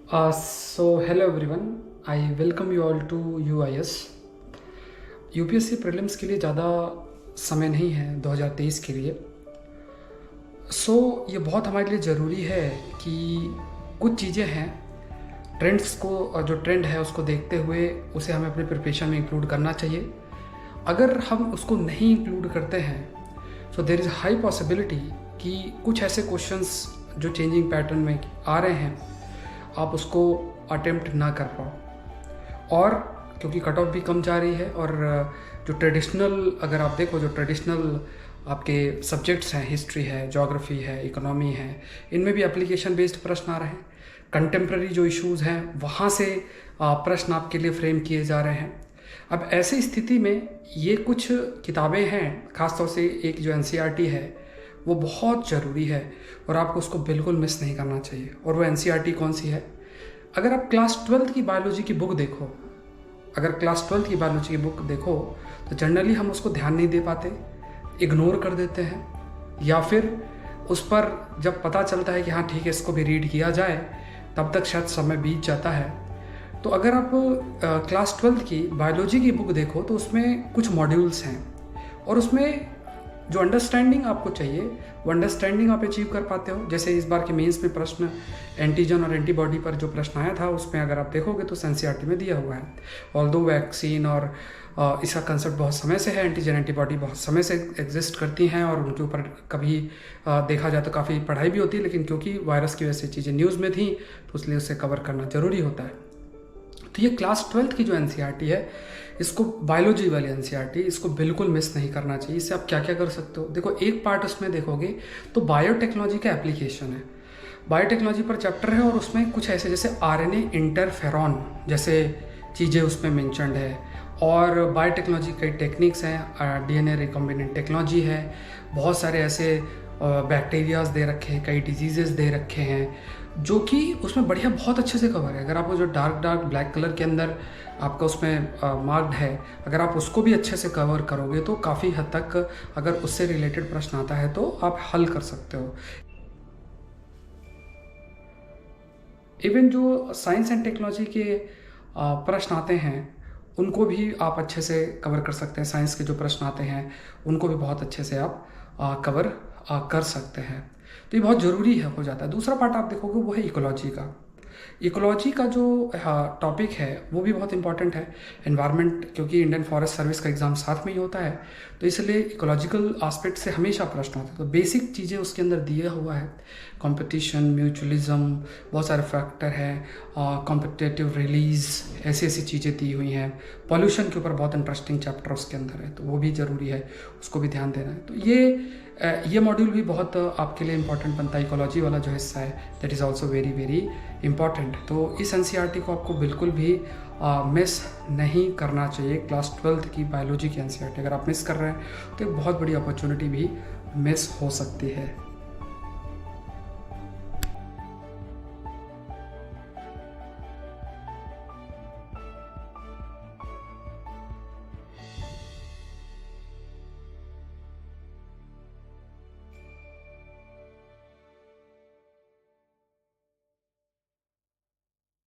Hello everyone, I welcome you all to UIS। UPSC prelims के लिए ज़्यादा समय नहीं है 2023 के लिए। ये बहुत हमारे लिए ज़रूरी है कि कुछ चीज़ें हैं, ट्रेंड्स को और जो ट्रेंड है उसको देखते हुए उसे हमें अपने प्रिपरेशन में इंक्लूड करना चाहिए। अगर हम उसको नहीं इंक्लूड करते हैं so there is high possibility कि कुछ ऐसे क्वेश्चंस जो चेंजिंग पैटर्न में आ रहे हैं आप उसको अटेम्प्ट ना कर पाओ। और क्योंकि कट ऑफ भी कम जा रही है और जो ट्रेडिशनल, अगर आप देखो जो ट्रेडिशनल आपके सब्जेक्ट्स हैं, हिस्ट्री है, ज्योग्राफी है, इकोनॉमी है, इनमें भी एप्लीकेशन बेस्ड प्रश्न आ रहे हैं। कंटेम्प्रेरी जो इश्यूज़ हैं वहाँ से प्रश्न आपके लिए फ्रेम किए जा रहे हैं। अब ऐसी स्थिति में ये कुछ किताबें हैं, ख़ासतौर से एक जो एनसीईआरटी है वो बहुत ज़रूरी है और आपको उसको बिल्कुल मिस नहीं करना चाहिए। और वो एनसीईआरटी कौन सी है? अगर आप क्लास 12th की बायोलॉजी की बुक देखो, तो जनरली हम उसको ध्यान नहीं दे पाते, इग्नोर कर देते हैं, या फिर उस पर जब पता चलता है कि हाँ ठीक है इसको भी रीड किया जाए तब तक शायद समय बीत जाता है। तो अगर आप क्लास 12th की बायोलॉजी की बुक देखो तो उसमें कुछ मॉड्यूल्स हैं और उसमें जो अंडरस्टैंडिंग आपको चाहिए वो अंडरस्टैंडिंग आप अचीव कर पाते हो। जैसे इस बार के मेंस में प्रश्न एंटीजन और एंटीबॉडी पर जो प्रश्न आया था उसमें अगर आप देखोगे तो एनसीईआरटी में दिया हुआ है। ऑल्दो वैक्सीन और इसका कंसेप्ट बहुत समय से है, एंटीजन एंटीबॉडी बहुत समय से एग्जिस्ट करती हैं और उनके ऊपर कभी देखा जाए तो काफ़ी पढ़ाई भी होती है, लेकिन क्योंकि वायरस की वजह से चीज़ें न्यूज़ में थी तो इसलिए उसे कवर करना ज़रूरी होता है। तो ये क्लास 12th की जो एनसीईआरटी है, इसको बायोलॉजी वाली एनसीईआरटी, इसको बिल्कुल मिस नहीं करना चाहिए। इससे आप क्या क्या कर सकते हो, देखो एक पार्ट उसमें देखोगे तो बायोटेक्नोलॉजी का एप्लीकेशन है, बायोटेक्नोलॉजी पर चैप्टर है और उसमें कुछ ऐसे जैसे आरएनए इंटरफेरॉन जैसे चीज़ें उसमें मेंशन्ड है। और बायोटेक्नोलॉजी कई टेक्निक्स हैं, डीएनए रिकॉम्बिनेंट टेक्नोलॉजी है, बहुत सारे ऐसे बैक्टीरियाज दे रखे हैं, कई डिजीजेस दे रखे हैं जो कि उसमें बढ़िया बहुत अच्छे से कवर है। अगर आप वो जो डार्क ब्लैक कलर के अंदर आपका उसमें मार्क्ड है, अगर आप उसको भी अच्छे से कवर करोगे तो काफ़ी हद तक अगर उससे रिलेटेड प्रश्न आता है तो आप हल कर सकते हो। इवन जो साइंस एंड टेक्नोलॉजी के प्रश्न आते हैं उनको भी आप अच्छे से कवर कर सकते हैं। साइंस के जो प्रश्न आते हैं उनको भी बहुत अच्छे से आप कवर कर सकते हैं। तो ये बहुत ज़रूरी है हो जाता है। दूसरा पार्ट आप देखोगे वो है इकोलॉजी का। इकोलॉजी का जो टॉपिक है वो भी बहुत इंपॉर्टेंट है। एनवायरनमेंट, क्योंकि इंडियन फॉरेस्ट सर्विस का एग्ज़ाम साथ में ही होता है तो इसलिए इकोलॉजिकल आस्पेक्ट से हमेशा प्रश्न होते हैं। तो बेसिक चीज़ें उसके अंदर दिया हुआ है, कंपटीशन, म्यूचुअलिज्म, बहुत सारे फैक्टर हैं, कॉम्पिटिटिव रिलीज, ऐसी ऐसी चीज़ें दी हुई हैं। पॉल्यूशन के ऊपर बहुत इंटरेस्टिंग चैप्टर उसके अंदर है तो वो भी ज़रूरी है, उसको भी ध्यान देना है। तो ये मॉड्यूल भी बहुत आपके लिए इम्पॉर्टेंट बनता है। इकोलॉजी वाला जो हिस्सा है that is also very very important. तो इस एनसीईआरटी को आपको बिल्कुल भी मिस नहीं करना चाहिए। क्लास 12th की बायोलॉजी की एनसीईआरटी अगर आप मिस कर रहे हैं तो एक बहुत बड़ी अपॉर्चुनिटी भी मिस हो सकती है।